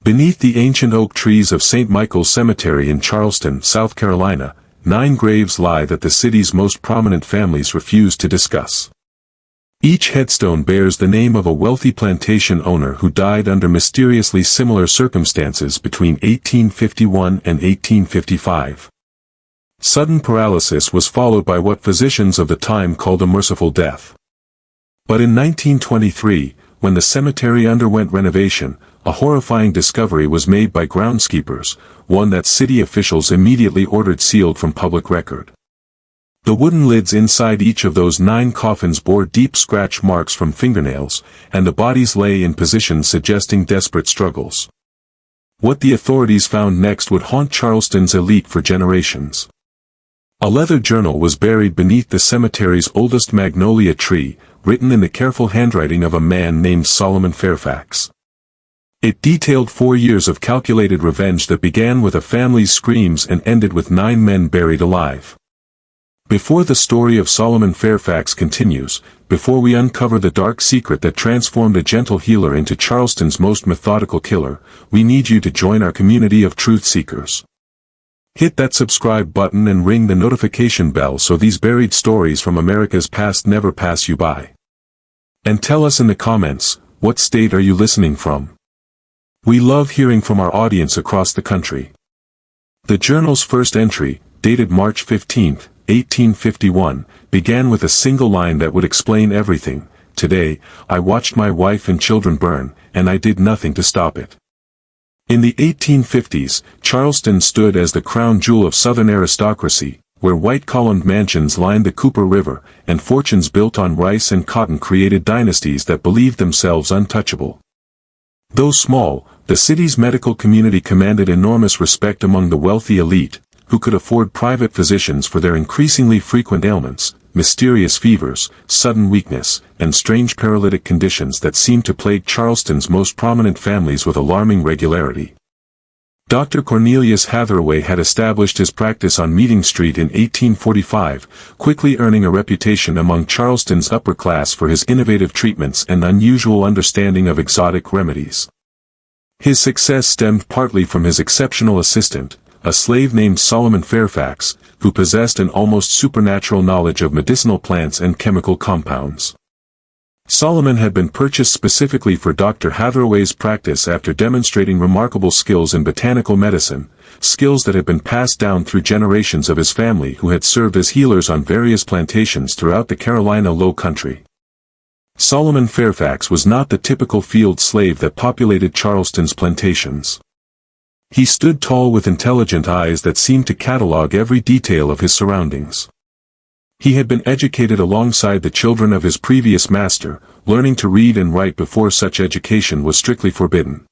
Beneath the ancient oak trees of St. Michael's Cemetery in Charleston, South Carolina, 9 graves lie that the city's most prominent families refuse to discuss. Each headstone bears the name of a wealthy plantation owner who died under mysteriously similar circumstances between 1851 and 1855. Sudden paralysis was followed by what physicians of the time called a merciful death. But in 1923, when the cemetery underwent renovation, a horrifying discovery was made by groundskeepers, one that city officials immediately ordered sealed from public record. The wooden lids inside each of those 9 coffins bore deep scratch marks from fingernails, and the bodies lay in positions suggesting desperate struggles. What the authorities found next would haunt Charleston's elite for generations. A leather journal was buried beneath the cemetery's oldest magnolia tree, written in the careful handwriting of a man named Solomon Fairfax. It detailed 4 years of calculated revenge that began with a family's screams and ended with 9 men buried alive. Before the story of Solomon Fairfax continues, before we uncover the dark secret that transformed a gentle healer into Charleston's most methodical killer, we need you to join our community of truth seekers. Hit that subscribe button and ring the notification bell so these buried stories from America's past never pass you by. And tell us in the comments, what state are you listening from? We love hearing from our audience across the country. The journal's first entry, dated March 15, 1851, began with a single line that would explain everything. Today, I watched my wife and children burn, and I did nothing to stop it. In the 1850s, Charleston stood as the crown jewel of Southern aristocracy, where white-columned mansions lined the Cooper River, and fortunes built on rice and cotton created dynasties that believed themselves untouchable. Though small, the city's medical community commanded enormous respect among the wealthy elite, who could afford private physicians for their increasingly frequent ailments, mysterious fevers, sudden weakness, and strange paralytic conditions that seemed to plague Charleston's most prominent families with alarming regularity. Dr. Cornelius Hathaway had established his practice on Meeting Street in 1845, quickly earning a reputation among Charleston's upper class for his innovative treatments and unusual understanding of exotic remedies. His success stemmed partly from his exceptional assistant, a slave named Solomon Fairfax, who possessed an almost supernatural knowledge of medicinal plants and chemical compounds. Solomon had been purchased specifically for Dr. Hathaway's practice after demonstrating remarkable skills in botanical medicine, skills that had been passed down through generations of his family who had served as healers on various plantations throughout the Carolina Low Country. Solomon Fairfax was not the typical field slave that populated Charleston's plantations. He stood tall with intelligent eyes that seemed to catalog every detail of his surroundings. He had been educated alongside the children of his previous master, learning to read and write before such education was strictly forbidden.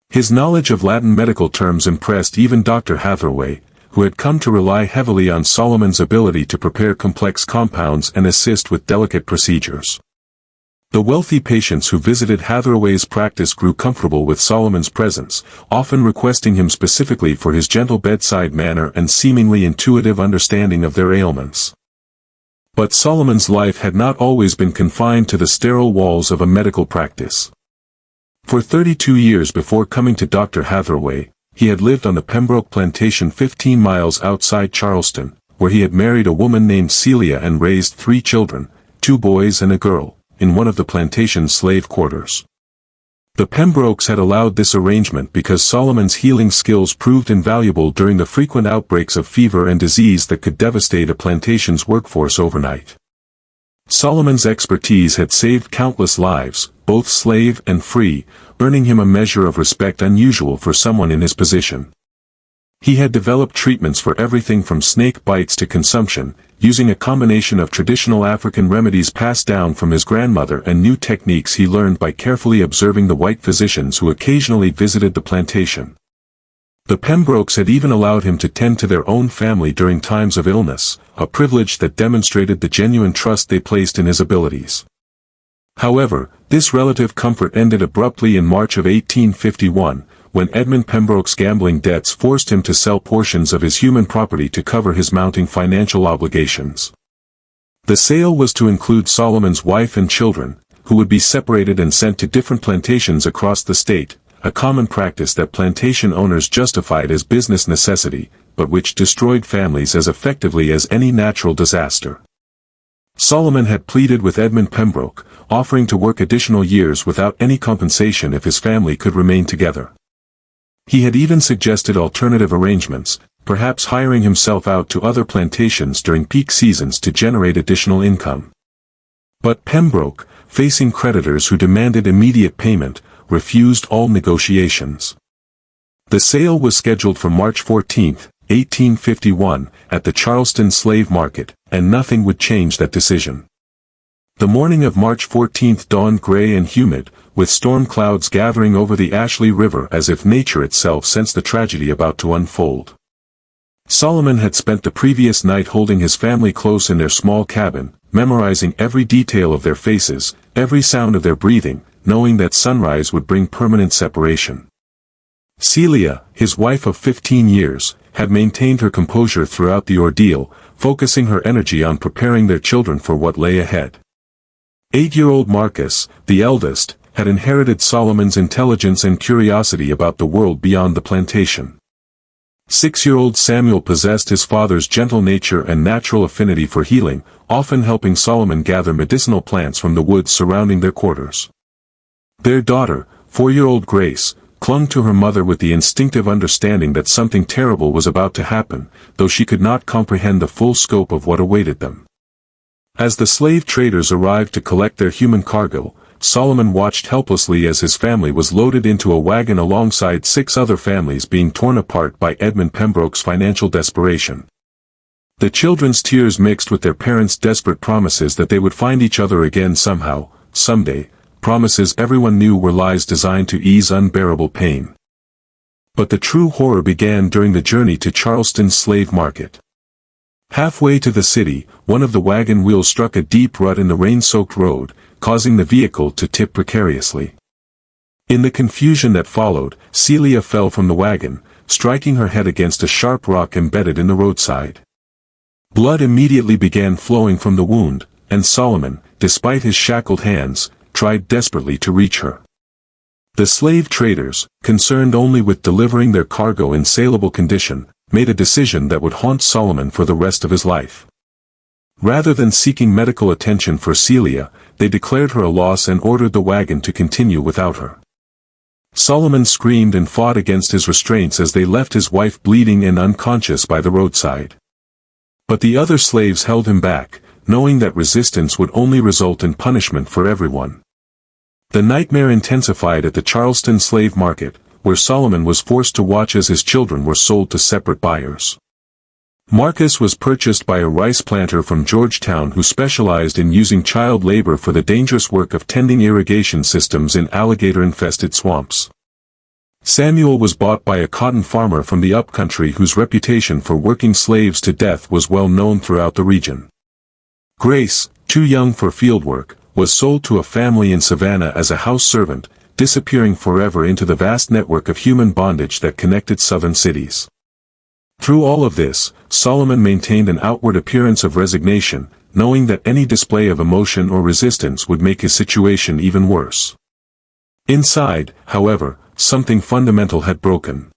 His knowledge of Latin medical terms impressed even Dr. Hathaway, who had come to rely heavily on Solomon's ability to prepare complex compounds and assist with delicate procedures. The wealthy patients who visited Hathaway's practice grew comfortable with Solomon's presence, often requesting him specifically for his gentle bedside manner and seemingly intuitive understanding of their ailments. But Solomon's life had not always been confined to the sterile walls of a medical practice. For 32 years before coming to Dr. Hathaway, he had lived on the Pembroke plantation 15 miles outside Charleston, where he had married a woman named Celia and raised 3 children, 2 boys and a girl, in one of the plantation's slave quarters. The Pembrokes had allowed this arrangement because Solomon's healing skills proved invaluable during the frequent outbreaks of fever and disease that could devastate a plantation's workforce overnight. Solomon's expertise had saved countless lives, both slave and free, earning him a measure of respect unusual for someone in his position. He had developed treatments for everything from snake bites to consumption, using a combination of traditional African remedies passed down from his grandmother and new techniques he learned by carefully observing the white physicians who occasionally visited the plantation. The Pembrokes had even allowed him to tend to their own family during times of illness, a privilege that demonstrated the genuine trust they placed in his abilities. However, this relative comfort ended abruptly in March of 1851, when Edmund Pembroke's gambling debts forced him to sell portions of his human property to cover his mounting financial obligations. The sale was to include Solomon's wife and children, who would be separated and sent to different plantations across the state, a common practice that plantation owners justified as business necessity, but which destroyed families as effectively as any natural disaster. Solomon had pleaded with Edmund Pembroke, offering to work additional years without any compensation if his family could remain together. He had even suggested alternative arrangements, perhaps hiring himself out to other plantations during peak seasons to generate additional income. But Pembroke, facing creditors who demanded immediate payment, refused all negotiations. The sale was scheduled for March 14, 1851, at the Charleston slave market, and nothing would change that decision. The morning of March 14 dawned gray and humid, with storm clouds gathering over the Ashley River as if nature itself sensed the tragedy about to unfold. Solomon had spent the previous night holding his family close in their small cabin, memorizing every detail of their faces, every sound of their breathing, knowing that sunrise would bring permanent separation. Celia, his wife of 15 years, had maintained her composure throughout the ordeal, focusing her energy on preparing their children for what lay ahead. 8-year-old Marcus, the eldest, had inherited Solomon's intelligence and curiosity about the world beyond the plantation. 6-year-old Samuel possessed his father's gentle nature and natural affinity for healing, often helping Solomon gather medicinal plants from the woods surrounding their quarters. Their daughter, 4-year-old Grace, clung to her mother with the instinctive understanding that something terrible was about to happen, though she could not comprehend the full scope of what awaited them. As the slave traders arrived to collect their human cargo, Solomon watched helplessly as his family was loaded into a wagon alongside 6 other families being torn apart by Edmund Pembroke's financial desperation. The children's tears mixed with their parents' desperate promises that they would find each other again somehow, someday, promises everyone knew were lies designed to ease unbearable pain. But the true horror began during the journey to Charleston's slave market. Halfway to the city, one of the wagon wheels struck a deep rut in the rain-soaked road, causing the vehicle to tip precariously. In the confusion that followed, Celia fell from the wagon, striking her head against a sharp rock embedded in the roadside. Blood immediately began flowing from the wound, and Solomon, despite his shackled hands, tried desperately to reach her. The slave traders, concerned only with delivering their cargo in saleable condition, made a decision that would haunt Solomon for the rest of his life. Rather than seeking medical attention for Celia, they declared her a loss and ordered the wagon to continue without her. Solomon screamed and fought against his restraints as they left his wife bleeding and unconscious by the roadside. But the other slaves held him back, knowing that resistance would only result in punishment for everyone. The nightmare intensified at the Charleston slave market, where Solomon was forced to watch as his children were sold to separate buyers. Marcus was purchased by a rice planter from Georgetown who specialized in using child labor for the dangerous work of tending irrigation systems in alligator-infested swamps. Samuel was bought by a cotton farmer from the upcountry whose reputation for working slaves to death was well known throughout the region. Grace, too young for fieldwork, was sold to a family in Savannah as a house servant, disappearing forever into the vast network of human bondage that connected southern cities. Through all of this, Solomon maintained an outward appearance of resignation, knowing that any display of emotion or resistance would make his situation even worse. Inside, however, something fundamental had broken.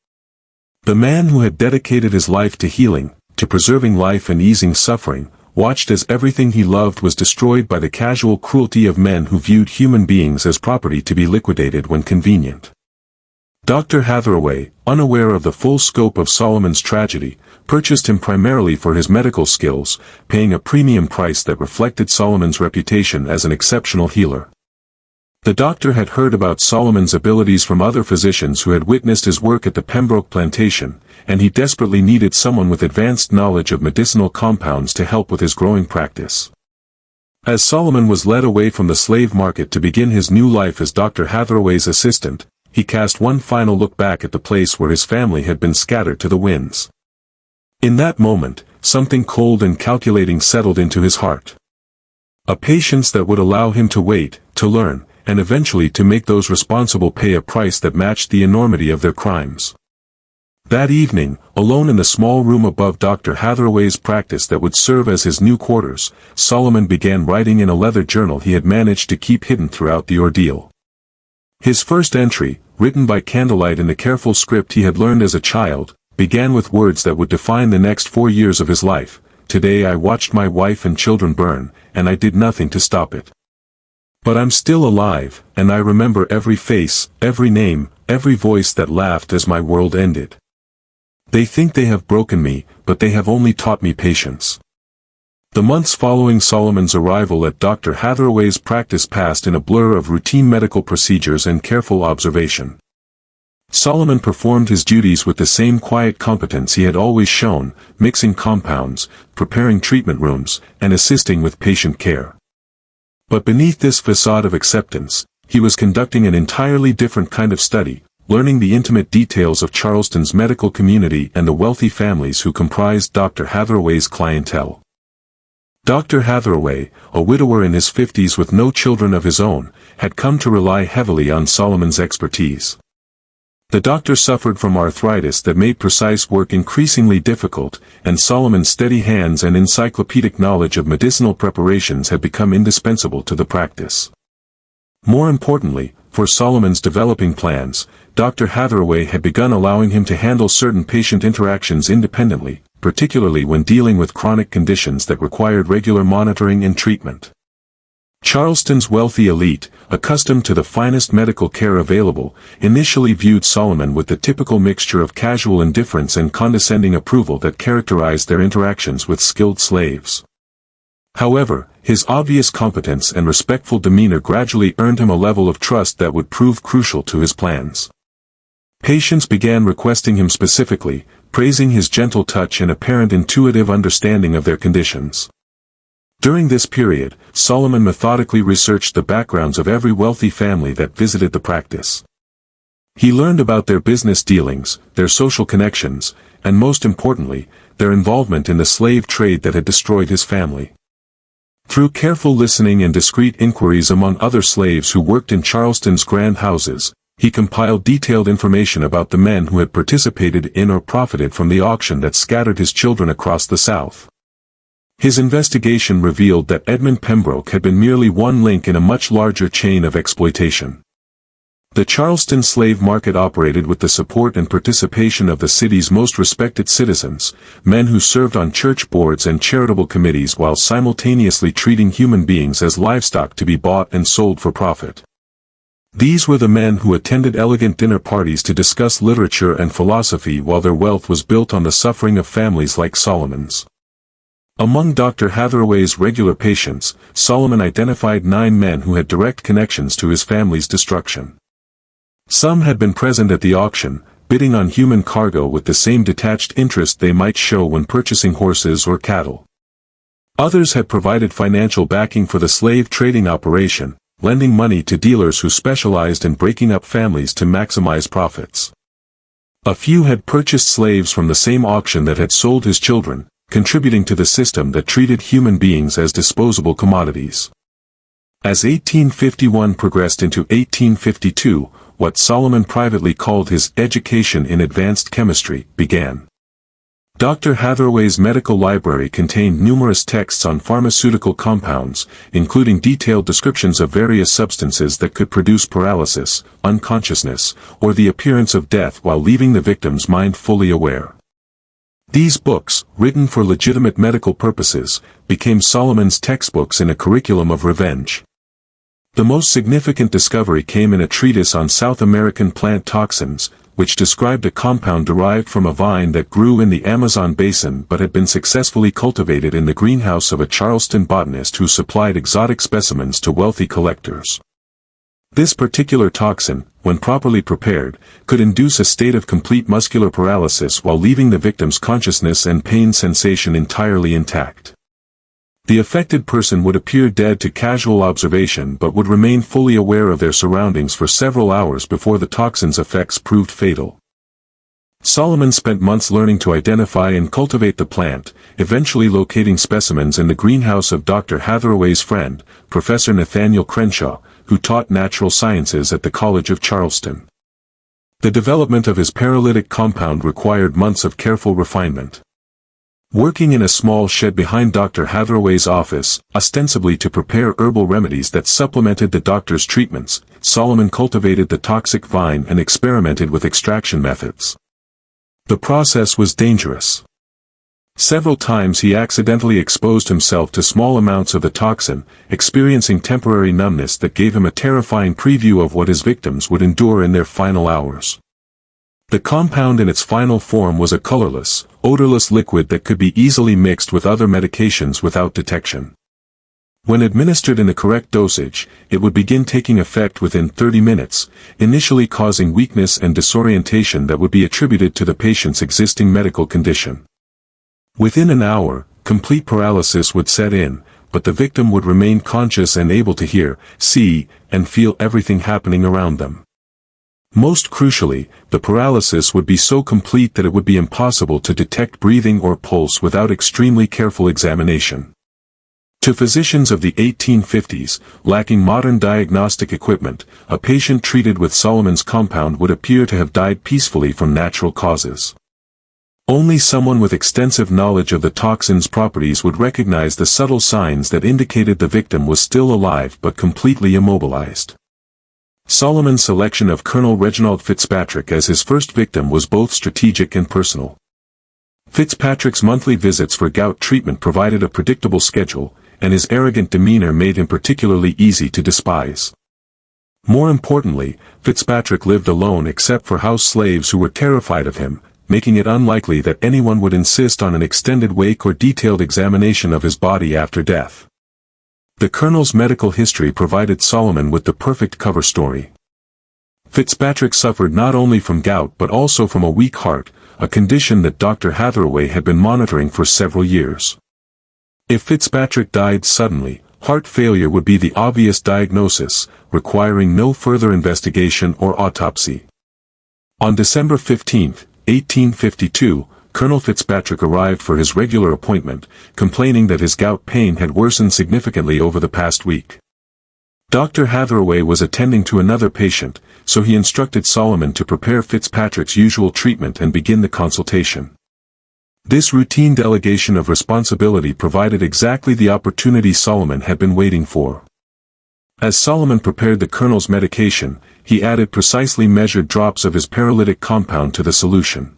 The man who had dedicated his life to healing, to preserving life and easing suffering, watched as everything he loved was destroyed by the casual cruelty of men who viewed human beings as property to be liquidated when convenient. Dr. Hathaway, unaware of the full scope of Solomon's tragedy, purchased him primarily for his medical skills, paying a premium price that reflected Solomon's reputation as an exceptional healer. The doctor had heard about Solomon's abilities from other physicians who had witnessed his work at the Pembroke plantation, and he desperately needed someone with advanced knowledge of medicinal compounds to help with his growing practice. As Solomon was led away from the slave market to begin his new life as Dr. Hathaway's assistant, he cast one final look back at the place where his family had been scattered to the winds. In that moment, something cold and calculating settled into his heart. A patience that would allow him to wait, to learn, and eventually to make those responsible pay a price that matched the enormity of their crimes. That evening, alone in the small room above Dr. Hathaway's practice that would serve as his new quarters, Solomon began writing in a leather journal he had managed to keep hidden throughout the ordeal. His first entry, written by candlelight in the careful script he had learned as a child, began with words that would define the next 4 years of his life. Today I watched my wife and children burn, and I did nothing to stop it. But I'm still alive, and I remember every face, every name, every voice that laughed as my world ended. They think they have broken me, but they have only taught me patience. The months following Solomon's arrival at Dr. Hathaway's practice passed in a blur of routine medical procedures and careful observation. Solomon performed his duties with the same quiet competence he had always shown, mixing compounds, preparing treatment rooms, and assisting with patient care. But beneath this facade of acceptance, he was conducting an entirely different kind of study, learning the intimate details of Charleston's medical community and the wealthy families who comprised Dr. Hathaway's clientele. Dr. Hathaway, a widower in his 50s with no children of his own, had come to rely heavily on Solomon's expertise. The doctor suffered from arthritis that made precise work increasingly difficult, and Solomon's steady hands and encyclopedic knowledge of medicinal preparations had become indispensable to the practice. More importantly, for Solomon's developing plans, Dr. Hathaway had begun allowing him to handle certain patient interactions independently, particularly when dealing with chronic conditions that required regular monitoring and treatment. Charleston's wealthy elite, accustomed to the finest medical care available, initially viewed Solomon with the typical mixture of casual indifference and condescending approval that characterized their interactions with skilled slaves. However, his obvious competence and respectful demeanor gradually earned him a level of trust that would prove crucial to his plans. Patients began requesting him specifically, praising his gentle touch and apparent intuitive understanding of their conditions. During this period, Solomon methodically researched the backgrounds of every wealthy family that visited the practice. He learned about their business dealings, their social connections, and most importantly, their involvement in the slave trade that had destroyed his family. Through careful listening and discreet inquiries among other slaves who worked in Charleston's grand houses, he compiled detailed information about the men who had participated in or profited from the auction that scattered his children across the South. His investigation revealed that Edmund Pembroke had been merely one link in a much larger chain of exploitation. The Charleston slave market operated with the support and participation of the city's most respected citizens, men who served on church boards and charitable committees while simultaneously treating human beings as livestock to be bought and sold for profit. These were the men who attended elegant dinner parties to discuss literature and philosophy while their wealth was built on the suffering of families like Solomon's. Among Dr. Hathaway's regular patients, Solomon identified 9 men who had direct connections to his family's destruction. Some had been present at the auction, bidding on human cargo with the same detached interest they might show when purchasing horses or cattle. Others had provided financial backing for the slave trading operation, lending money to dealers who specialized in breaking up families to maximize profits. A few had purchased slaves from the same auction that had sold his children, contributing to the system that treated human beings as disposable commodities. As 1851 progressed into 1852, what Solomon privately called his education in advanced chemistry began. Dr. Hathaway's medical library contained numerous texts on pharmaceutical compounds, including detailed descriptions of various substances that could produce paralysis, unconsciousness, or the appearance of death while leaving the victim's mind fully aware. These books, written for legitimate medical purposes, became Solomon's textbooks in a curriculum of revenge. The most significant discovery came in a treatise on South American plant toxins, which described a compound derived from a vine that grew in the Amazon basin but had been successfully cultivated in the greenhouse of a Charleston botanist who supplied exotic specimens to wealthy collectors. This particular toxin, when properly prepared, could induce a state of complete muscular paralysis while leaving the victim's consciousness and pain sensation entirely intact. The affected person would appear dead to casual observation but would remain fully aware of their surroundings for several hours before the toxin's effects proved fatal. Solomon spent months learning to identify and cultivate the plant, eventually locating specimens in the greenhouse of Dr. Hathaway's friend, Professor Nathaniel Crenshaw, who taught natural sciences at the College of Charleston. The development of his paralytic compound required months of careful refinement. Working in a small shed behind Dr. Hathaway's office, ostensibly to prepare herbal remedies that supplemented the doctor's treatments, Solomon cultivated the toxic vine and experimented with extraction methods. The process was dangerous. Several times he accidentally exposed himself to small amounts of the toxin, experiencing temporary numbness that gave him a terrifying preview of what his victims would endure in their final hours. The compound in its final form was a colorless, odorless liquid that could be easily mixed with other medications without detection. When administered in the correct dosage, it would begin taking effect within 30 minutes, initially causing weakness and disorientation that would be attributed to the patient's existing medical condition. Within an hour, complete paralysis would set in, but the victim would remain conscious and able to hear, see, and feel everything happening around them. Most crucially, the paralysis would be so complete that it would be impossible to detect breathing or pulse without extremely careful examination. To physicians of the 1850s, lacking modern diagnostic equipment, a patient treated with Solomon's compound would appear to have died peacefully from natural causes. Only someone with extensive knowledge of the toxin's properties would recognize the subtle signs that indicated the victim was still alive but completely immobilized. Solomon's selection of Colonel Reginald Fitzpatrick as his first victim was both strategic and personal. Fitzpatrick's monthly visits for gout treatment provided a predictable schedule, and his arrogant demeanor made him particularly easy to despise. More importantly, Fitzpatrick lived alone except for house slaves who were terrified of him, making it unlikely that anyone would insist on an extended wake or detailed examination of his body after death. The Colonel's medical history provided Solomon with the perfect cover story. Fitzpatrick suffered not only from gout but also from a weak heart, a condition that Dr. Hathaway had been monitoring for several years. If Fitzpatrick died suddenly, heart failure would be the obvious diagnosis, requiring no further investigation or autopsy. On December 15, 1852, Colonel Fitzpatrick arrived for his regular appointment, complaining that his gout pain had worsened significantly over the past week. Dr. Hathaway was attending to another patient, so he instructed Solomon to prepare Fitzpatrick's usual treatment and begin the consultation. This routine delegation of responsibility provided exactly the opportunity Solomon had been waiting for. As Solomon prepared the Colonel's medication, he added precisely measured drops of his paralytic compound to the solution.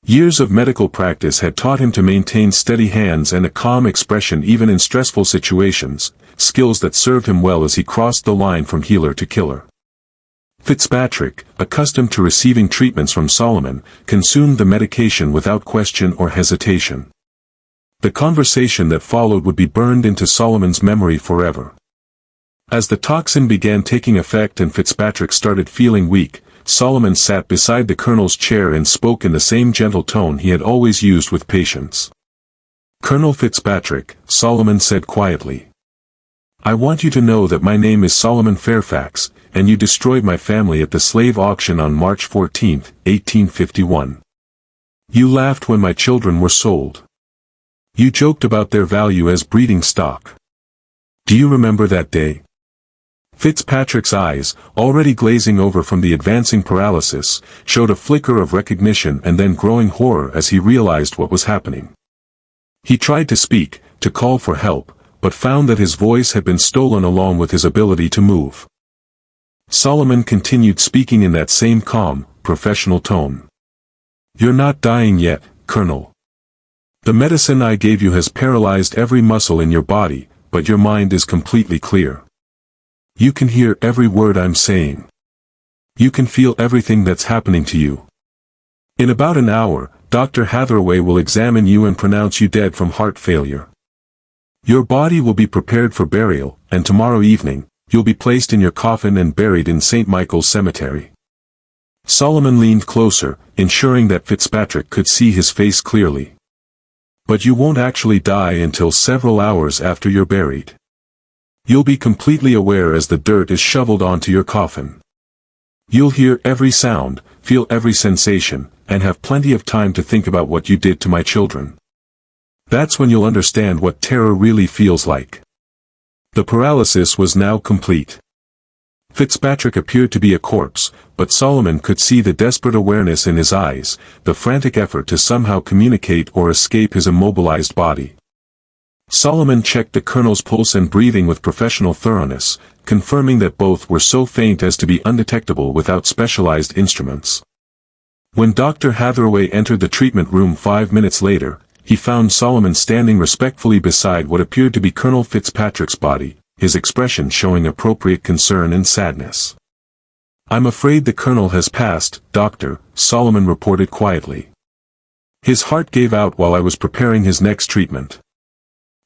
Years of medical practice had taught him to maintain steady hands and a calm expression even in stressful situations, skills that served him well as he crossed the line from healer to killer. Fitzpatrick, accustomed to receiving treatments from Solomon, consumed the medication without question or hesitation. The conversation that followed would be burned into Solomon's memory forever. As the toxin began taking effect and Fitzpatrick started feeling weak, Solomon sat beside the Colonel's chair and spoke in the same gentle tone he had always used with patients. "Colonel Fitzpatrick," Solomon said quietly. "I want you to know that my name is Solomon Fairfax, and you destroyed my family at the slave auction on March 14, 1851. You laughed when my children were sold. You joked about their value as breeding stock. Do you remember that day?" Fitzpatrick's eyes, already glazing over from the advancing paralysis, showed a flicker of recognition and then growing horror as he realized what was happening. He tried to speak, to call for help, but found that his voice had been stolen along with his ability to move. Solomon continued speaking in that same calm, professional tone. "You're not dying yet, Colonel. The medicine I gave you has paralyzed every muscle in your body, but your mind is completely clear. You can hear every word I'm saying. You can feel everything that's happening to you. In about an hour, Dr. Hathaway will examine you and pronounce you dead from heart failure. Your body will be prepared for burial, and tomorrow evening, you'll be placed in your coffin and buried in St. Michael's Cemetery." Solomon leaned closer, ensuring that Fitzpatrick could see his face clearly. "But you won't actually die until several hours after you're buried. You'll be completely aware as the dirt is shoveled onto your coffin. You'll hear every sound, feel every sensation, and have plenty of time to think about what you did to my children. That's when you'll understand what terror really feels like." The paralysis was now complete. Fitzpatrick appeared to be a corpse, but Solomon could see the desperate awareness in his eyes, the frantic effort to somehow communicate or escape his immobilized body. Solomon checked the colonel's pulse and breathing with professional thoroughness, confirming that both were so faint as to be undetectable without specialized instruments. When Dr. Hathaway entered the treatment room 5 minutes later, he found Solomon standing respectfully beside what appeared to be Colonel Fitzpatrick's body, his expression showing appropriate concern and sadness. "I'm afraid the colonel has passed, Doctor," Solomon reported quietly. "His heart gave out while I was preparing his next treatment.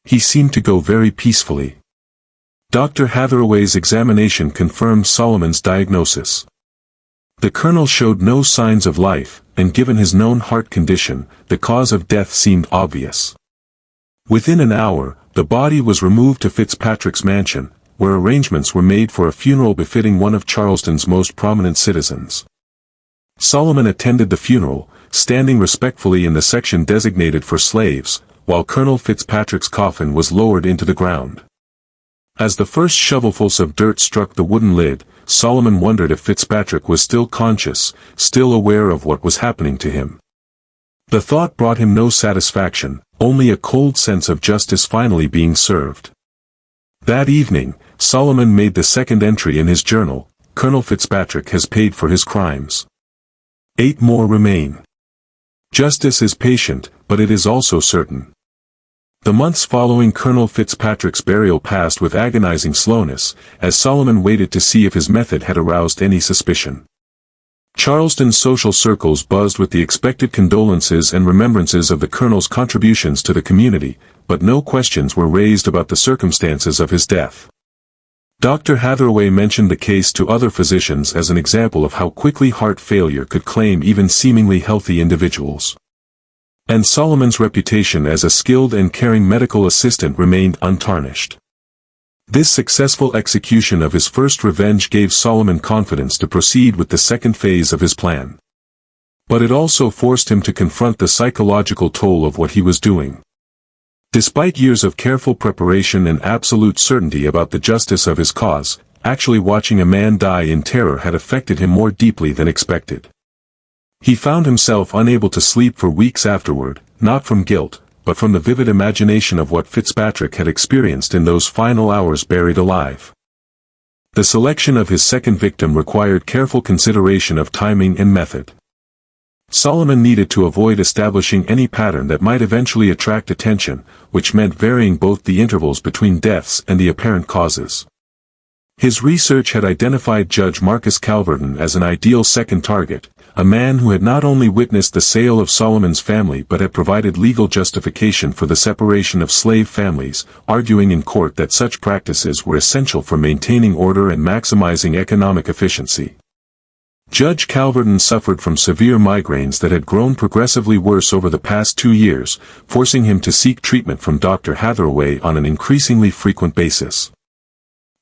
He seemed to go very peacefully." Dr. Hathaway's examination confirmed Solomon's diagnosis. The colonel showed no signs of life, and given his known heart condition, the cause of death seemed obvious. Within an hour, the body was removed to Fitzpatrick's mansion, where arrangements were made for a funeral befitting one of Charleston's most prominent citizens. Solomon attended the funeral, standing respectfully in the section designated for slaves, while Colonel Fitzpatrick's coffin was lowered into the ground. As the first shovelfuls of dirt struck the wooden lid, Solomon wondered if Fitzpatrick was still conscious, still aware of what was happening to him. The thought brought him no satisfaction, only a cold sense of justice finally being served. That evening, Solomon made the second entry in his journal: "Colonel Fitzpatrick has paid for his crimes. 8 more remain. Justice is patient, but it is also certain." The months following Colonel Fitzpatrick's burial passed with agonizing slowness, as Solomon waited to see if his method had aroused any suspicion. Charleston's social circles buzzed with the expected condolences and remembrances of the colonel's contributions to the community, but no questions were raised about the circumstances of his death. Dr. Hathaway mentioned the case to other physicians as an example of how quickly heart failure could claim even seemingly healthy individuals. And Solomon's reputation as a skilled and caring medical assistant remained untarnished. This successful execution of his first revenge gave Solomon confidence to proceed with the second phase of his plan. But it also forced him to confront the psychological toll of what he was doing. Despite years of careful preparation and absolute certainty about the justice of his cause, actually watching a man die in terror had affected him more deeply than expected. He found himself unable to sleep for weeks afterward, not from guilt, but from the vivid imagination of what Fitzpatrick had experienced in those final hours buried alive. The selection of his second victim required careful consideration of timing and method. Solomon needed to avoid establishing any pattern that might eventually attract attention, which meant varying both the intervals between deaths and the apparent causes. His research had identified Judge Marcus Calverton as an ideal second target, a man who had not only witnessed the sale of Solomon's family but had provided legal justification for the separation of slave families, arguing in court that such practices were essential for maintaining order and maximizing economic efficiency. Judge Calverton suffered from severe migraines that had grown progressively worse over the past 2 years, forcing him to seek treatment from Dr. Hathaway on an increasingly frequent basis.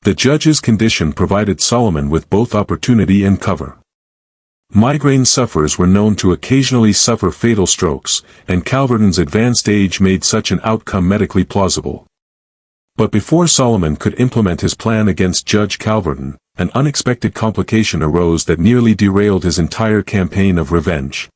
The judge's condition provided Solomon with both opportunity and cover. Migraine sufferers were known to occasionally suffer fatal strokes, and Calverton's advanced age made such an outcome medically plausible. But before Solomon could implement his plan against Judge Calverton, an unexpected complication arose that nearly derailed his entire campaign of revenge.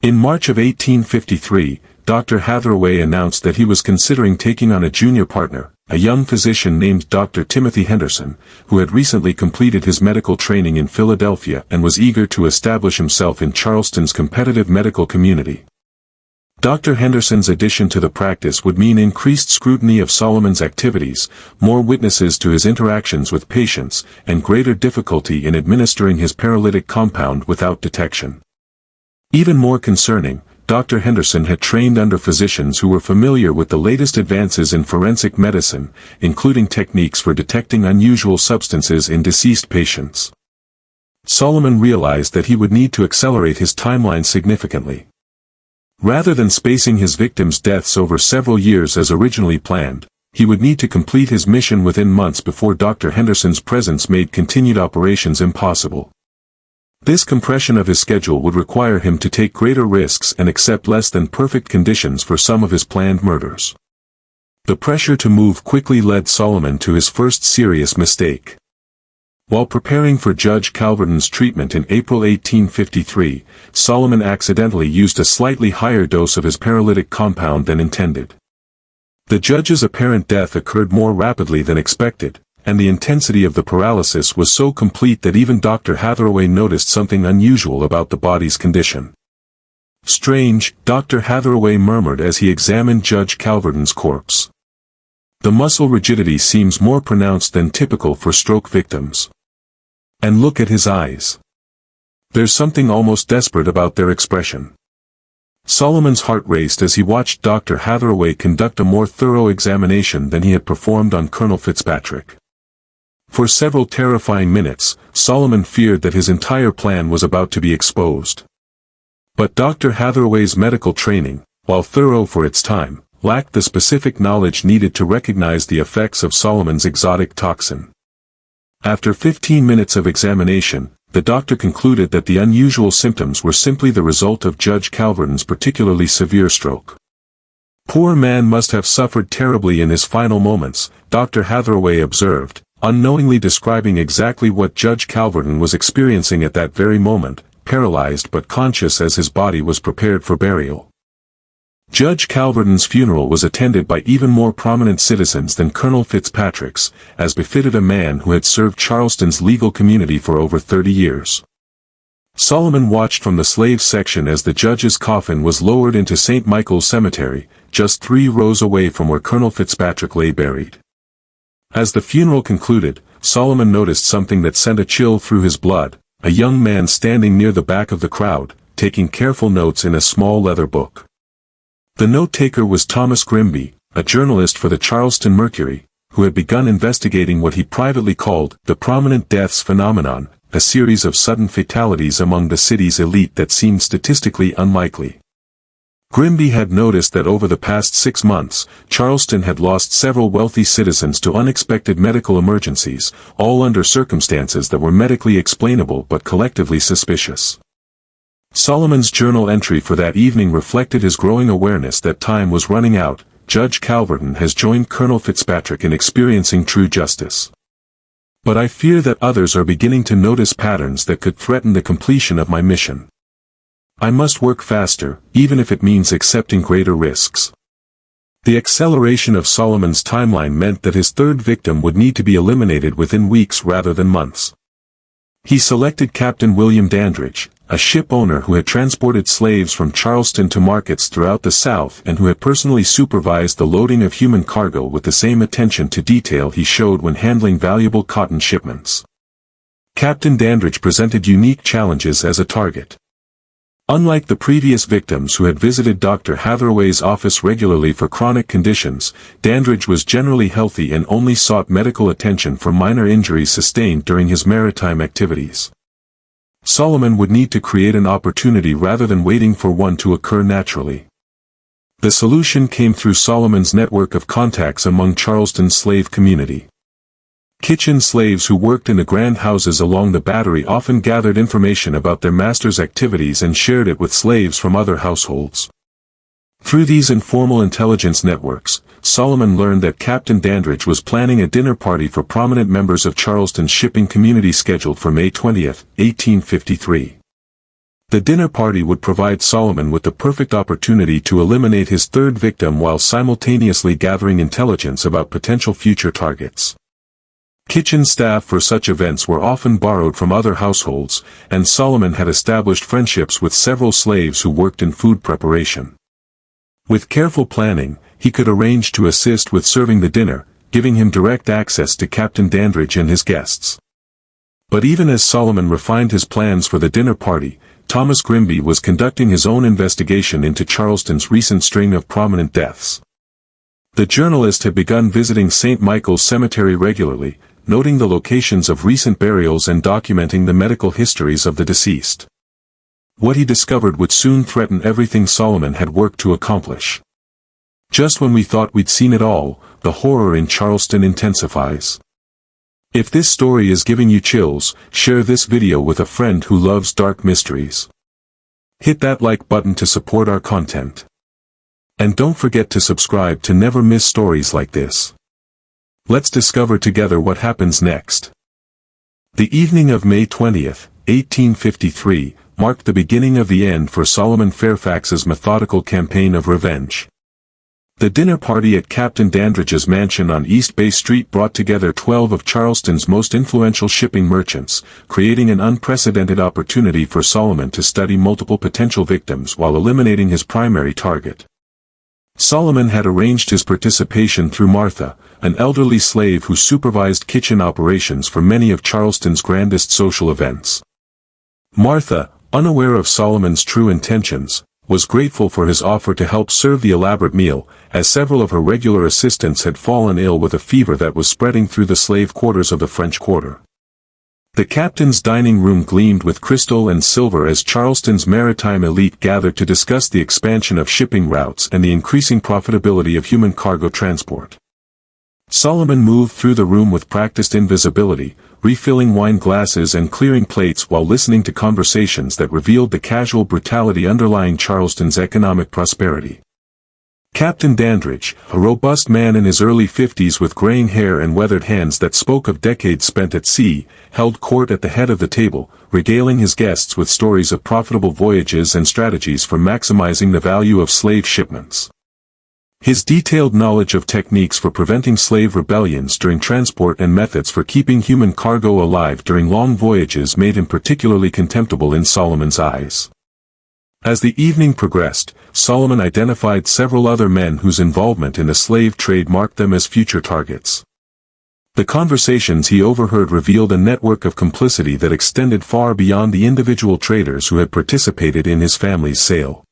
In March of 1853, Dr. Hathaway announced that he was considering taking on a junior partner, a young physician named Dr. Timothy Henderson, who had recently completed his medical training in Philadelphia and was eager to establish himself in Charleston's competitive medical community. Dr. Henderson's addition to the practice would mean increased scrutiny of Solomon's activities, more witnesses to his interactions with patients, and greater difficulty in administering his paralytic compound without detection. Even more concerning, Dr. Henderson had trained under physicians who were familiar with the latest advances in forensic medicine, including techniques for detecting unusual substances in deceased patients. Solomon realized that he would need to accelerate his timeline significantly. Rather than spacing his victims' deaths over several years as originally planned, he would need to complete his mission within months before Dr. Henderson's presence made continued operations impossible. This compression of his schedule would require him to take greater risks and accept less than perfect conditions for some of his planned murders. The pressure to move quickly led Solomon to his first serious mistake. While preparing for Judge Calverton's treatment in April 1853, Solomon accidentally used a slightly higher dose of his paralytic compound than intended. The judge's apparent death occurred more rapidly than expected, and the intensity of the paralysis was so complete that even Dr. Hathaway noticed something unusual about the body's condition. "Strange," Dr. Hathaway murmured as he examined Judge Calverton's corpse. "The muscle rigidity seems more pronounced than typical for stroke victims. And look at his eyes. There's something almost desperate about their expression." Solomon's heart raced as he watched Dr. Hathaway conduct a more thorough examination than he had performed on Colonel Fitzpatrick. For several terrifying minutes, Solomon feared that his entire plan was about to be exposed. But Dr. Hathaway's medical training, while thorough for its time, lacked the specific knowledge needed to recognize the effects of Solomon's exotic toxin. After 15 minutes of examination, the doctor concluded that the unusual symptoms were simply the result of Judge Calverton's particularly severe stroke. "Poor man must have suffered terribly in his final moments," Dr. Hathaway observed, unknowingly describing exactly what Judge Calverton was experiencing at that very moment, paralyzed but conscious as his body was prepared for burial. Judge Calverton's funeral was attended by even more prominent citizens than Colonel Fitzpatrick's, as befitted a man who had served Charleston's legal community for over 30 years. Solomon watched from the slave section as the judge's coffin was lowered into St. Michael's Cemetery, just 3 rows away from where Colonel Fitzpatrick lay buried. As the funeral concluded, Solomon noticed something that sent a chill through his blood: a young man standing near the back of the crowd, taking careful notes in a small leather book. The note-taker was Thomas Grimby, a journalist for the Charleston Mercury, who had begun investigating what he privately called the prominent deaths phenomenon, a series of sudden fatalities among the city's elite that seemed statistically unlikely. Grimby had noticed that over the past 6 months, Charleston had lost several wealthy citizens to unexpected medical emergencies, all under circumstances that were medically explainable but collectively suspicious. Solomon's journal entry for that evening reflected his growing awareness that time was running out. "Judge Calverton has joined Colonel Fitzpatrick in experiencing true justice. But I fear that others are beginning to notice patterns that could threaten the completion of my mission. I must work faster, even if it means accepting greater risks." The acceleration of Solomon's timeline meant that his third victim would need to be eliminated within weeks rather than months. He selected Captain William Dandridge, a ship owner who had transported slaves from Charleston to markets throughout the South and who had personally supervised the loading of human cargo with the same attention to detail he showed when handling valuable cotton shipments. Captain Dandridge presented unique challenges as a target. Unlike the previous victims who had visited Dr. Hathaway's office regularly for chronic conditions, Dandridge was generally healthy and only sought medical attention for minor injuries sustained during his maritime activities. Solomon would need to create an opportunity rather than waiting for one to occur naturally. The solution came through Solomon's network of contacts among Charleston's slave community. Kitchen slaves who worked in the grand houses along the Battery often gathered information about their masters' activities and shared it with slaves from other households. Through these informal intelligence networks, Solomon learned that Captain Dandridge was planning a dinner party for prominent members of Charleston's shipping community scheduled for May 20, 1853. The dinner party would provide Solomon with the perfect opportunity to eliminate his third victim while simultaneously gathering intelligence about potential future targets. Kitchen staff for such events were often borrowed from other households, and Solomon had established friendships with several slaves who worked in food preparation. With careful planning, he could arrange to assist with serving the dinner, giving him direct access to Captain Dandridge and his guests. But even as Solomon refined his plans for the dinner party, Thomas Grimby was conducting his own investigation into Charleston's recent string of prominent deaths. The journalist had begun visiting St. Michael's Cemetery regularly, noting the locations of recent burials and documenting the medical histories of the deceased. What he discovered would soon threaten everything Solomon had worked to accomplish. Just when we thought we'd seen it all, the horror in Charleston intensifies. If this story is giving you chills, share this video with a friend who loves dark mysteries. Hit that like button to support our content. And don't forget to subscribe to never miss stories like this. Let's discover together what happens next. The evening of May 20, 1853, marked the beginning of the end for Solomon Fairfax's methodical campaign of revenge. The dinner party at Captain Dandridge's mansion on East Bay Street brought together 12 of Charleston's most influential shipping merchants, creating an unprecedented opportunity for Solomon to study multiple potential victims while eliminating his primary target. Solomon had arranged his participation through Martha, an elderly slave who supervised kitchen operations for many of Charleston's grandest social events. Martha, unaware of Solomon's true intentions, was grateful for his offer to help serve the elaborate meal, as several of her regular assistants had fallen ill with a fever that was spreading through the slave quarters of the French Quarter. The captain's dining room gleamed with crystal and silver as Charleston's maritime elite gathered to discuss the expansion of shipping routes and the increasing profitability of human cargo transport. Solomon moved through the room with practiced invisibility, refilling wine glasses and clearing plates while listening to conversations that revealed the casual brutality underlying Charleston's economic prosperity. Captain Dandridge, a robust man in his early 50s with graying hair and weathered hands that spoke of decades spent at sea, held court at the head of the table, regaling his guests with stories of profitable voyages and strategies for maximizing the value of slave shipments. His detailed knowledge of techniques for preventing slave rebellions during transport and methods for keeping human cargo alive during long voyages made him particularly contemptible in Solomon's eyes. As the evening progressed, Solomon identified several other men whose involvement in the slave trade marked them as future targets. The conversations he overheard revealed a network of complicity that extended far beyond the individual traders who had participated in his family's sale.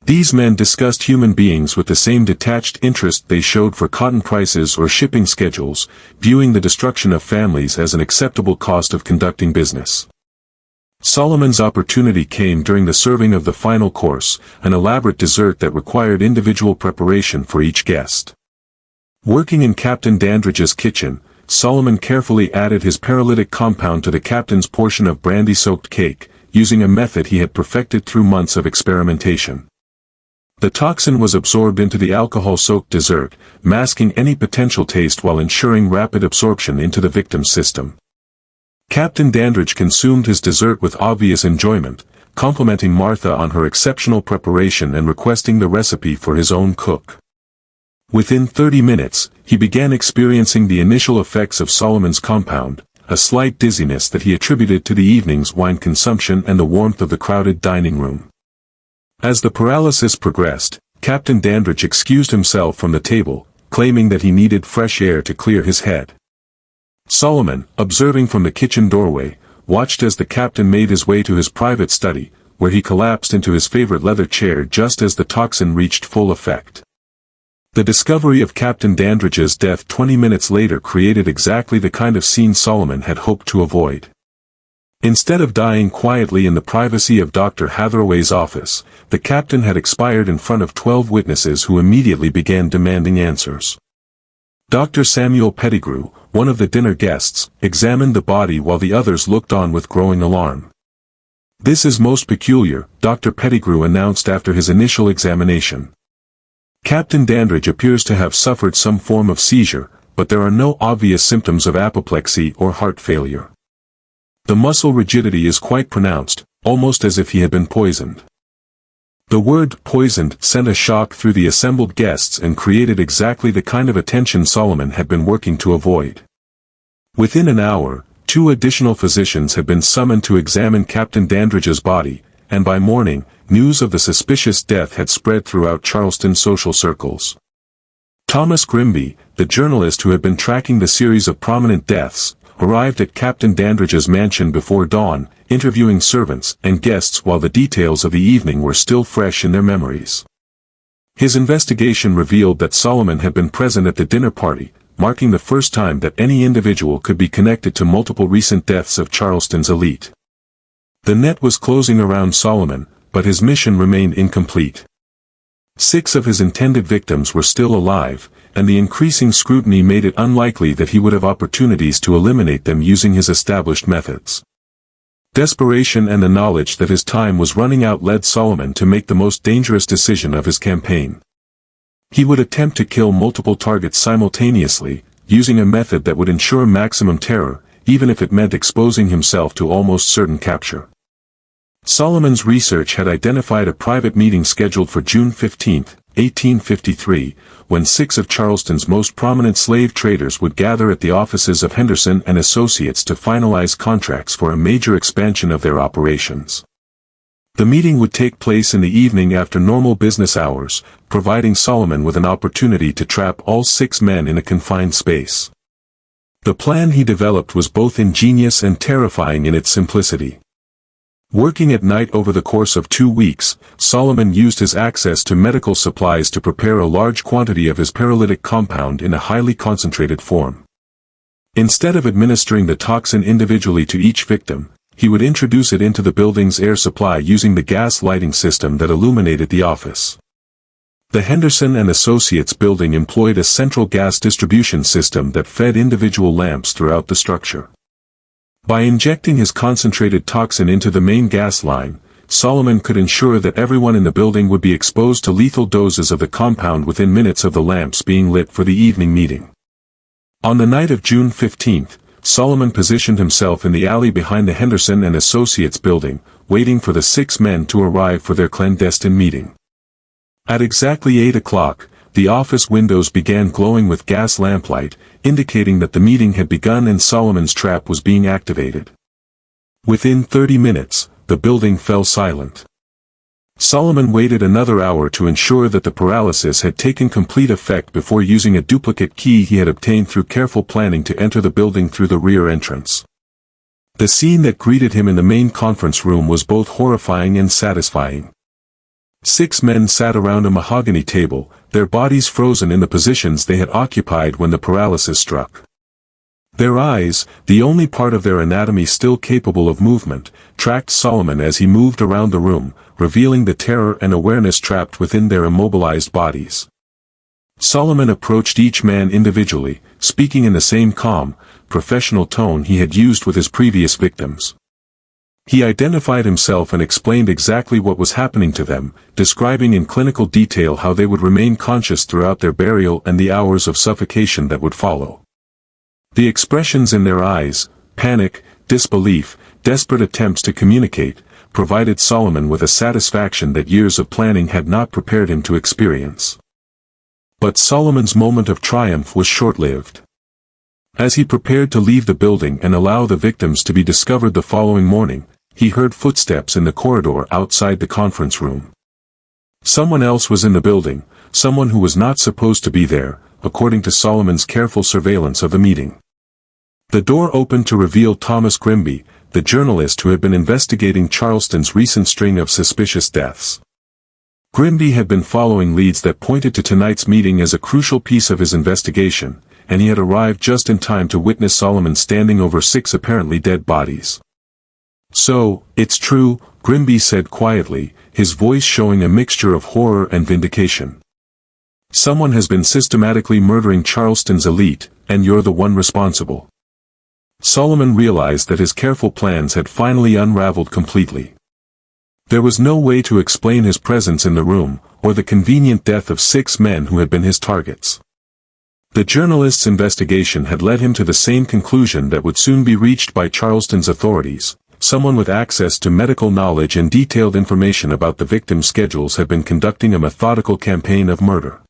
These men discussed human beings with the same detached interest they showed for cotton prices or shipping schedules, viewing the destruction of families as an acceptable cost of conducting business. Solomon's opportunity came during the serving of the final course, an elaborate dessert that required individual preparation for each guest. Working in Captain Dandridge's kitchen, Solomon carefully added his paralytic compound to the captain's portion of brandy-soaked cake, using a method he had perfected through months of experimentation. The toxin was absorbed into the alcohol-soaked dessert, masking any potential taste while ensuring rapid absorption into the victim's system. Captain Dandridge consumed his dessert with obvious enjoyment, complimenting Martha on her exceptional preparation and requesting the recipe for his own cook. Within 30 minutes, he began experiencing the initial effects of Solomon's compound, a slight dizziness that he attributed to the evening's wine consumption and the warmth of the crowded dining room. As the paralysis progressed, Captain Dandridge excused himself from the table, claiming that he needed fresh air to clear his head. Solomon, observing from the kitchen doorway, watched as the captain made his way to his private study, where he collapsed into his favorite leather chair just as the toxin reached full effect. The discovery of Captain Dandridge's death 20 minutes later created exactly the kind of scene Solomon had hoped to avoid. Instead of dying quietly in the privacy of Dr. Hathaway's office, the captain had expired in front of 12 witnesses who immediately began demanding answers. Dr. Samuel Pettigrew, one of the dinner guests, examined the body while the others looked on with growing alarm. "This is most peculiar," Dr. Pettigrew announced after his initial examination. "Captain Dandridge appears to have suffered some form of seizure, but there are no obvious symptoms of apoplexy or heart failure. The muscle rigidity is quite pronounced, almost as if he had been poisoned." The word "poisoned" sent a shock through the assembled guests and created exactly the kind of attention Solomon had been working to avoid. Within an hour, 2 additional physicians had been summoned to examine Captain Dandridge's body, and by morning, news of the suspicious death had spread throughout Charleston social circles. Thomas Grimby, the journalist who had been tracking the series of prominent deaths, arrived at Captain Dandridge's mansion before dawn, interviewing servants and guests while the details of the evening were still fresh in their memories. His investigation revealed that Solomon had been present at the dinner party, marking the first time that any individual could be connected to multiple recent deaths of Charleston's elite. The net was closing around Solomon, but his mission remained incomplete. 6 of his intended victims were still alive, and the increasing scrutiny made it unlikely that he would have opportunities to eliminate them using his established methods. Desperation and the knowledge that his time was running out led Solomon to make the most dangerous decision of his campaign. He would attempt to kill multiple targets simultaneously, using a method that would ensure maximum terror, even if it meant exposing himself to almost certain capture. Solomon's research had identified a private meeting scheduled for June 15, 1853, when 6 of Charleston's most prominent slave traders would gather at the offices of Henderson and Associates to finalize contracts for a major expansion of their operations. The meeting would take place in the evening after normal business hours, providing Solomon with an opportunity to trap all 6 men in a confined space. The plan he developed was both ingenious and terrifying in its simplicity. Working at night over the course of 2 weeks, Solomon used his access to medical supplies to prepare a large quantity of his paralytic compound in a highly concentrated form. Instead of administering the toxin individually to each victim, he would introduce it into the building's air supply using the gas lighting system that illuminated the office. The Henderson and Associates building employed a central gas distribution system that fed individual lamps throughout the structure. By injecting his concentrated toxin into the main gas line, Solomon could ensure that everyone in the building would be exposed to lethal doses of the compound within minutes of the lamps being lit for the evening meeting. On the night of June 15, Solomon positioned himself in the alley behind the Henderson and Associates building, waiting for the 6 men to arrive for their clandestine meeting. At exactly 8 o'clock, the office windows began glowing with gas lamplight, indicating that the meeting had begun and Solomon's trap was being activated. Within 30 minutes, the building fell silent. Solomon waited another hour to ensure that the paralysis had taken complete effect before using a duplicate key he had obtained through careful planning to enter the building through the rear entrance. The scene that greeted him in the main conference room was both horrifying and satisfying. 6 men sat around a mahogany table, their bodies frozen in the positions they had occupied when the paralysis struck. Their eyes, the only part of their anatomy still capable of movement, tracked Solomon as he moved around the room, revealing the terror and awareness trapped within their immobilized bodies. Solomon approached each man individually, speaking in the same calm, professional tone he had used with his previous victims. He identified himself and explained exactly what was happening to them, describing in clinical detail how they would remain conscious throughout their burial and the hours of suffocation that would follow. The expressions in their eyes, panic, disbelief, desperate attempts to communicate, provided Solomon with a satisfaction that years of planning had not prepared him to experience. But Solomon's moment of triumph was short-lived. As he prepared to leave the building and allow the victims to be discovered the following morning, he heard footsteps in the corridor outside the conference room. Someone else was in the building, someone who was not supposed to be there, according to Solomon's careful surveillance of the meeting. The door opened to reveal Thomas Grimby, the journalist who had been investigating Charleston's recent string of suspicious deaths. Grimby had been following leads that pointed to tonight's meeting as a crucial piece of his investigation, and he had arrived just in time to witness Solomon standing over 6 apparently dead bodies. "So, it's true," Grimby said quietly, his voice showing a mixture of horror and vindication. "Someone has been systematically murdering Charleston's elite, and you're the one responsible." Solomon realized that his careful plans had finally unraveled completely. There was no way to explain his presence in the room, or the convenient death of 6 men who had been his targets. The journalist's investigation had led him to the same conclusion that would soon be reached by Charleston's authorities. Someone with access to medical knowledge and detailed information about the victims' schedules had been conducting a methodical campaign of murder.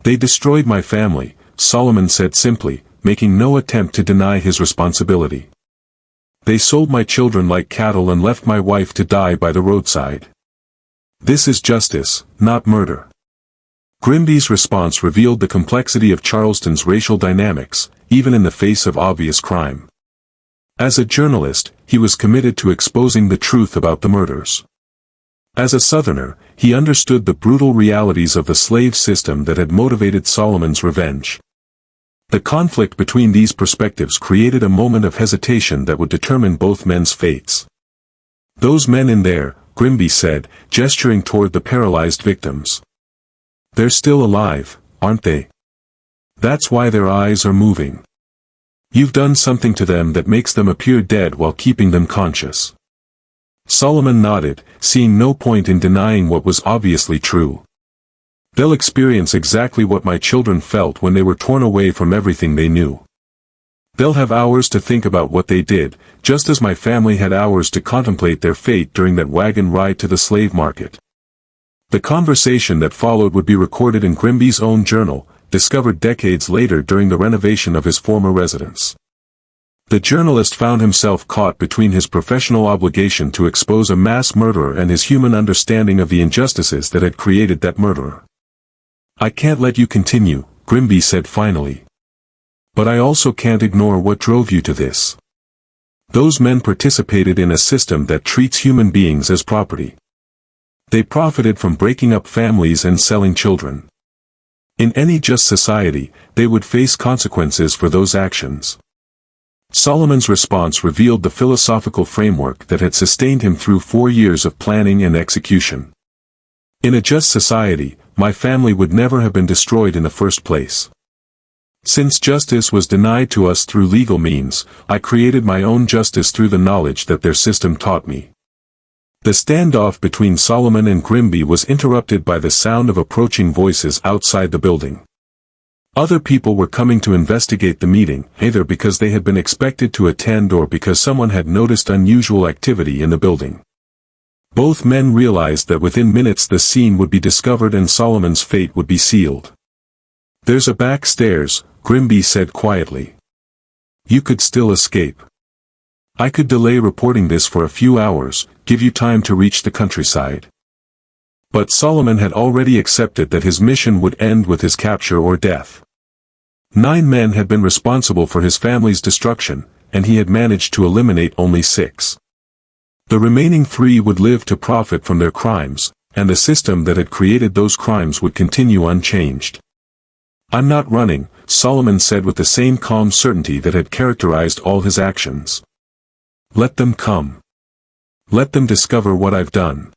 "They destroyed my family," Solomon said simply, making no attempt to deny his responsibility. "They sold my children like cattle and left my wife to die by the roadside. This is justice, not murder." Grimby's response revealed the complexity of Charleston's racial dynamics, even in the face of obvious crime. As a journalist, he was committed to exposing the truth about the murders. As a Southerner, he understood the brutal realities of the slave system that had motivated Solomon's revenge. The conflict between these perspectives created a moment of hesitation that would determine both men's fates. "Those men in there," Grimby said, gesturing toward the paralyzed victims. "They're still alive, aren't they? That's why their eyes are moving. You've done something to them that makes them appear dead while keeping them conscious." Solomon nodded, seeing no point in denying what was obviously true. "They'll experience exactly what my children felt when they were torn away from everything they knew. They'll have hours to think about what they did, just as my family had hours to contemplate their fate during that wagon ride to the slave market. The conversation that followed would be recorded in Grimby's own journal, discovered decades later during the renovation of his former residence. The journalist found himself caught between his professional obligation to expose a mass murderer and his human understanding of the injustices that had created that murderer. "I can't let you continue," Grimby said finally. "But I also can't ignore what drove you to this. Those men participated in a system that treats human beings as property. They profited from breaking up families and selling children. In any just society, they would face consequences for those actions." Solomon's response revealed the philosophical framework that had sustained him through 4 years of planning and execution. "In a just society, my family would never have been destroyed in the first place. Since justice was denied to us through legal means, I created my own justice through the knowledge that their system taught me." The standoff between Solomon and Grimby was interrupted by the sound of approaching voices outside the building. Other people were coming to investigate the meeting, either because they had been expected to attend or because someone had noticed unusual activity in the building. Both men realized that within minutes the scene would be discovered and Solomon's fate would be sealed. "There's a back stairs," Grimby said quietly. "You could still escape. I could delay reporting this for a few hours, give you time to reach the countryside." But Solomon had already accepted that his mission would end with his capture or death. 9 men had been responsible for his family's destruction, and he had managed to eliminate only 6. The remaining 3 would live to profit from their crimes, and the system that had created those crimes would continue unchanged. "I'm not running," Solomon said with the same calm certainty that had characterized all his actions. "Let them come. Let them discover what I've done.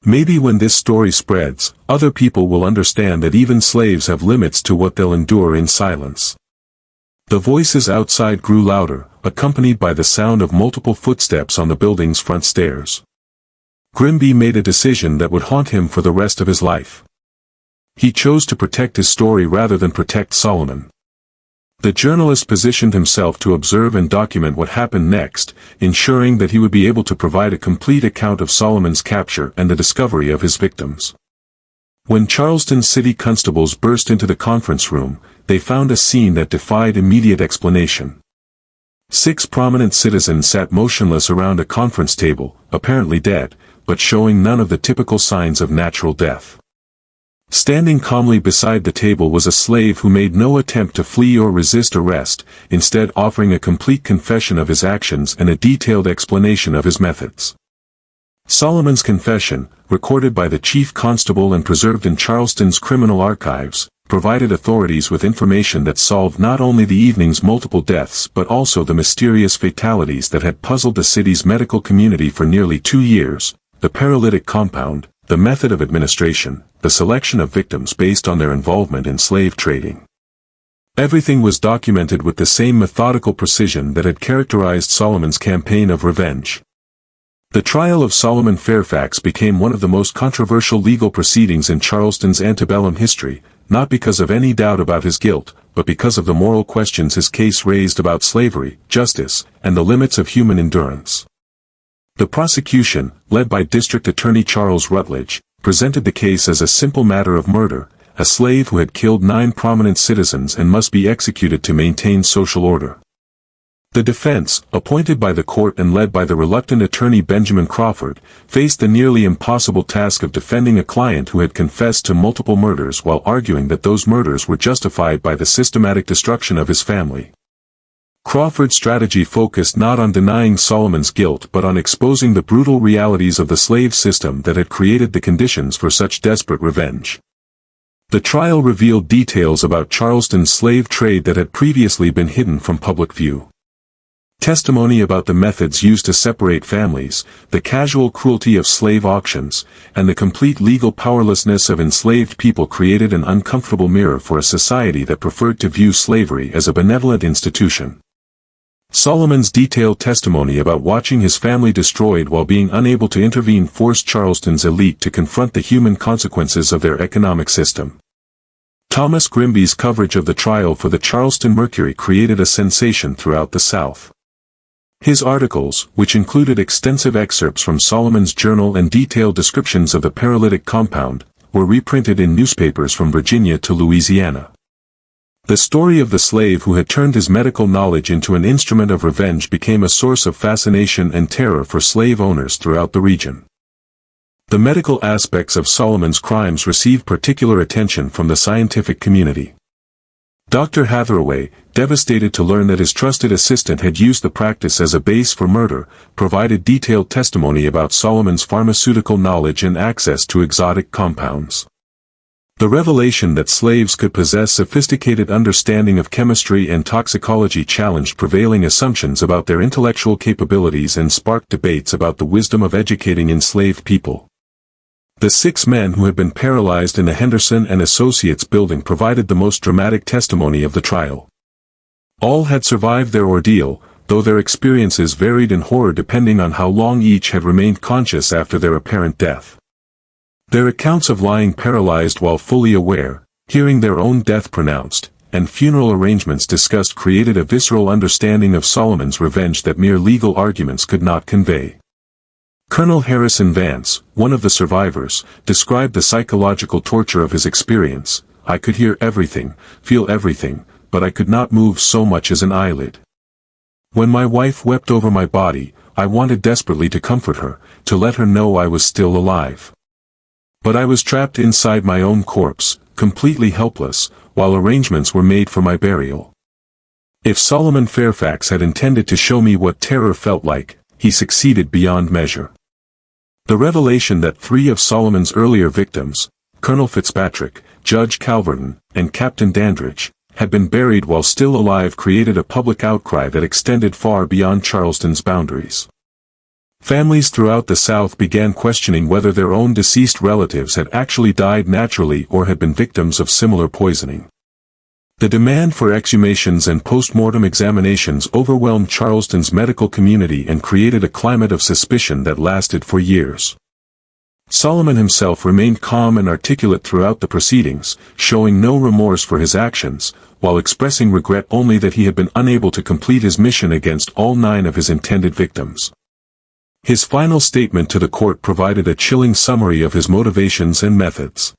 Maybe when this story spreads, other people will understand that even slaves have limits to what they'll endure in silence." The voices outside grew louder, accompanied by the sound of multiple footsteps on the building's front stairs. Grimby made a decision that would haunt him for the rest of his life. He chose to protect his story rather than protect Solomon. The journalist positioned himself to observe and document what happened next, ensuring that he would be able to provide a complete account of Solomon's capture and the discovery of his victims. When Charleston city constables burst into the conference room, they found a scene that defied immediate explanation. 6 prominent citizens sat motionless around a conference table, apparently dead, but showing none of the typical signs of natural death. Standing calmly beside the table was a slave who made no attempt to flee or resist arrest, instead offering a complete confession of his actions and a detailed explanation of his methods. Solomon's confession, recorded by the chief constable and preserved in Charleston's criminal archives, provided authorities with information that solved not only the evening's multiple deaths but also the mysterious fatalities that had puzzled the city's medical community for nearly 2 years: the paralytic compound, the method of administration, the selection of victims based on their involvement in slave trading. Everything was documented with the same methodical precision that had characterized Solomon's campaign of revenge. The trial of Solomon Fairfax became one of the most controversial legal proceedings in Charleston's antebellum history, not because of any doubt about his guilt, but because of the moral questions his case raised about slavery, justice, and the limits of human endurance. The prosecution, led by District Attorney Charles Rutledge, presented the case as a simple matter of murder, a slave who had killed 9 prominent citizens and must be executed to maintain social order. The defense, appointed by the court and led by the reluctant attorney Benjamin Crawford, faced the nearly impossible task of defending a client who had confessed to multiple murders while arguing that those murders were justified by the systematic destruction of his family. Crawford's strategy focused not on denying Solomon's guilt but on exposing the brutal realities of the slave system that had created the conditions for such desperate revenge. The trial revealed details about Charleston's slave trade that had previously been hidden from public view. Testimony about the methods used to separate families, the casual cruelty of slave auctions, and the complete legal powerlessness of enslaved people created an uncomfortable mirror for a society that preferred to view slavery as a benevolent institution. Solomon's detailed testimony about watching his family destroyed while being unable to intervene forced Charleston's elite to confront the human consequences of their economic system. Thomas Grimby's coverage of the trial for the Charleston Mercury created a sensation throughout the South. His articles, which included extensive excerpts from Solomon's journal and detailed descriptions of the paralytic compound, were reprinted in newspapers from Virginia to Louisiana. The story of the slave who had turned his medical knowledge into an instrument of revenge became a source of fascination and terror for slave owners throughout the region. The medical aspects of Solomon's crimes received particular attention from the scientific community. Dr. Hathaway, devastated to learn that his trusted assistant had used the practice as a base for murder, provided detailed testimony about Solomon's pharmaceutical knowledge and access to exotic compounds. The revelation that slaves could possess sophisticated understanding of chemistry and toxicology challenged prevailing assumptions about their intellectual capabilities and sparked debates about the wisdom of educating enslaved people. The 6 men who had been paralyzed in the Henderson and Associates building provided the most dramatic testimony of the trial. All had survived their ordeal, though their experiences varied in horror depending on how long each had remained conscious after their apparent death. Their accounts of lying paralyzed while fully aware, hearing their own death pronounced, and funeral arrangements discussed created a visceral understanding of Solomon's revenge that mere legal arguments could not convey. Colonel Harrison Vance, one of the survivors, described the psychological torture of his experience. "I could hear everything, feel everything, but I could not move so much as an eyelid. When my wife wept over my body, I wanted desperately to comfort her, to let her know I was still alive. But I was trapped inside my own corpse, completely helpless, while arrangements were made for my burial." If Solomon Fairfax had intended to show me what terror felt like, he succeeded beyond measure. The revelation that 3 of Solomon's earlier victims, Colonel Fitzpatrick, Judge Calverton, and Captain Dandridge, had been buried while still alive created a public outcry that extended far beyond Charleston's boundaries. Families throughout the South began questioning whether their own deceased relatives had actually died naturally or had been victims of similar poisoning. The demand for exhumations and post-mortem examinations overwhelmed Charleston's medical community and created a climate of suspicion that lasted for years. Solomon himself remained calm and articulate throughout the proceedings, showing no remorse for his actions, while expressing regret only that he had been unable to complete his mission against all 9 of his intended victims. His final statement to the court provided a chilling summary of his motivations and methods.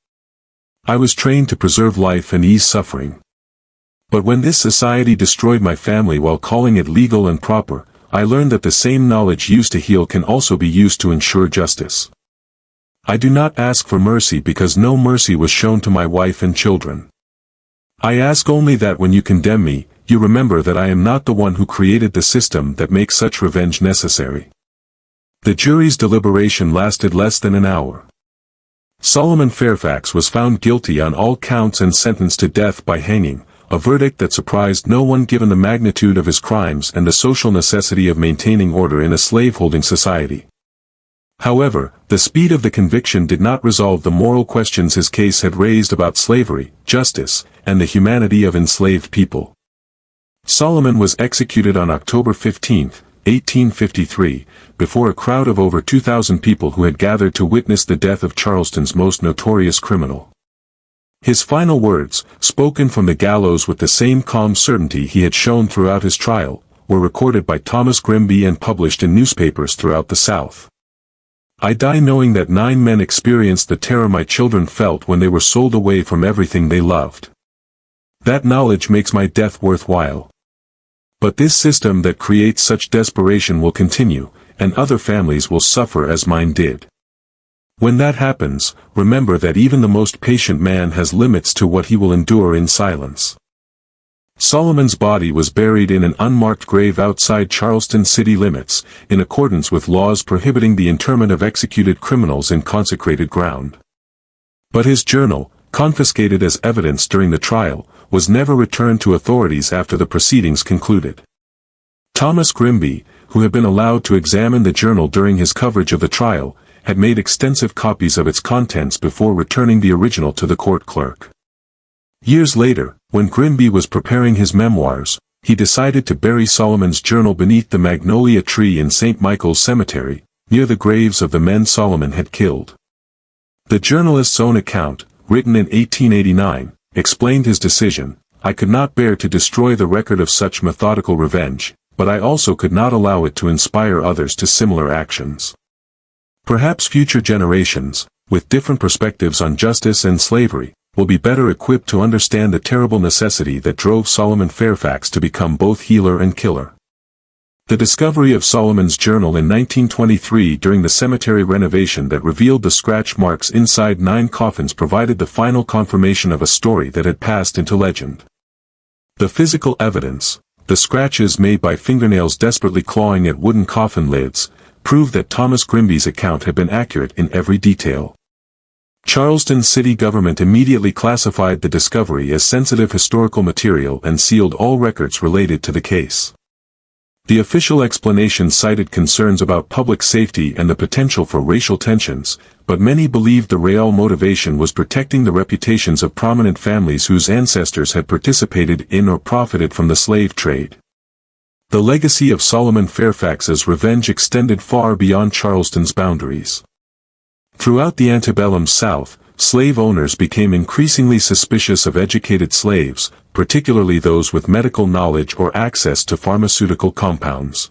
"I was trained to preserve life and ease suffering. But when this society destroyed my family while calling it legal and proper, I learned that the same knowledge used to heal can also be used to ensure justice. I do not ask for mercy because no mercy was shown to my wife and children. I ask only that when you condemn me, you remember that I am not the one who created the system that makes such revenge necessary." The jury's deliberation lasted less than an hour. Solomon Fairfax was found guilty on all counts and sentenced to death by hanging, a verdict that surprised no one given the magnitude of his crimes and the social necessity of maintaining order in a slaveholding society. However, the speed of the conviction did not resolve the moral questions his case had raised about slavery, justice, and the humanity of enslaved people. Solomon was executed on October 15, 1853, before a crowd of over 2,000 people who had gathered to witness the death of Charleston's most notorious criminal. His final words, spoken from the gallows with the same calm certainty he had shown throughout his trial, were recorded by Thomas Grimby and published in newspapers throughout the South. "I die knowing that 9 men experienced the terror my children felt when they were sold away from everything they loved. That knowledge makes my death worthwhile. But this system that creates such desperation will continue, and other families will suffer as mine did. When that happens, remember that even the most patient man has limits to what he will endure in silence." Solomon's body was buried in an unmarked grave outside Charleston city limits, in accordance with laws prohibiting the interment of executed criminals in consecrated ground. But his journal, confiscated as evidence during the trial, was never returned to authorities after the proceedings concluded. Thomas Grimby, who had been allowed to examine the journal during his coverage of the trial, had made extensive copies of its contents before returning the original to the court clerk. Years later, when Grimby was preparing his memoirs, he decided to bury Solomon's journal beneath the magnolia tree in St. Michael's Cemetery, near the graves of the men Solomon had killed. The journalist's own account, written in 1889, explained his decision: "I could not bear to destroy the record of such methodical revenge, but I also could not allow it to inspire others to similar actions." Perhaps future generations, with different perspectives on justice and slavery, will be better equipped to understand the terrible necessity that drove Solomon Fairfax to become both healer and killer. The discovery of Solomon's journal in 1923 during the cemetery renovation that revealed the scratch marks inside 9 coffins provided the final confirmation of a story that had passed into legend. The physical evidence, the scratches made by fingernails desperately clawing at wooden coffin lids, proved that Thomas Grimby's account had been accurate in every detail. Charleston city government immediately classified the discovery as sensitive historical material and sealed all records related to the case. The official explanation cited concerns about public safety and the potential for racial tensions, but many believed the real motivation was protecting the reputations of prominent families whose ancestors had participated in or profited from the slave trade. The legacy of Solomon Fairfax's revenge extended far beyond Charleston's boundaries. Throughout the antebellum South, slave owners became increasingly suspicious of educated slaves, particularly those with medical knowledge or access to pharmaceutical compounds.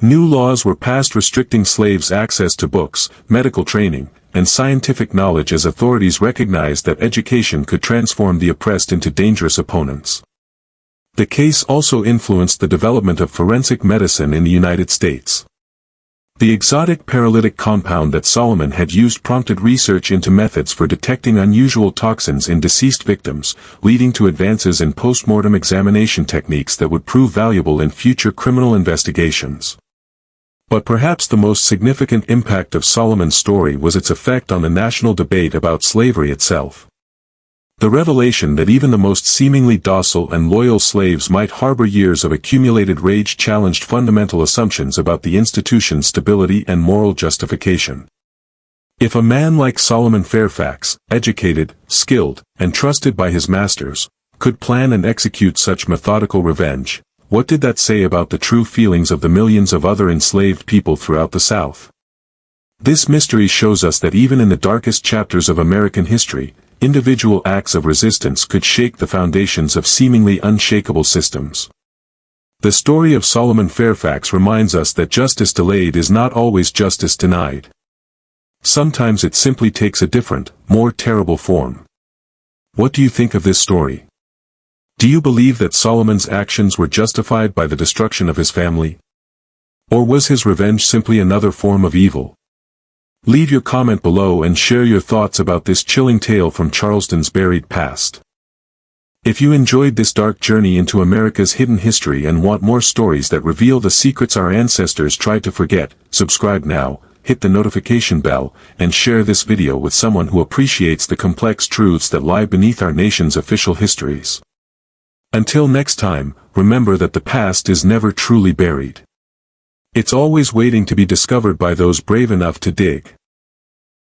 New laws were passed restricting slaves' access to books, medical training, and scientific knowledge as authorities recognized that education could transform the oppressed into dangerous opponents. The case also influenced the development of forensic medicine in the United States. The exotic paralytic compound that Solomon had used prompted research into methods for detecting unusual toxins in deceased victims, leading to advances in post-mortem examination techniques that would prove valuable in future criminal investigations. But perhaps the most significant impact of Solomon's story was its effect on the national debate about slavery itself. The revelation that even the most seemingly docile and loyal slaves might harbor years of accumulated rage challenged fundamental assumptions about the institution's stability and moral justification. If a man like Solomon Fairfax, educated, skilled, and trusted by his masters, could plan and execute such methodical revenge, what did that say about the true feelings of the millions of other enslaved people throughout the South? This mystery shows us that even in the darkest chapters of American history, individual acts of resistance could shake the foundations of seemingly unshakable systems. The story of Solomon Fairfax reminds us that justice delayed is not always justice denied. Sometimes it simply takes a different, more terrible form. What do you think of this story? Do you believe that Solomon's actions were justified by the destruction of his family? Or was his revenge simply another form of evil? Leave your comment below and share your thoughts about this chilling tale from Charleston's buried past. If you enjoyed this dark journey into America's hidden history and want more stories that reveal the secrets our ancestors tried to forget, subscribe now, hit the notification bell, and share this video with someone who appreciates the complex truths that lie beneath our nation's official histories. Until next time, remember that the past is never truly buried. It's always waiting to be discovered by those brave enough to dig.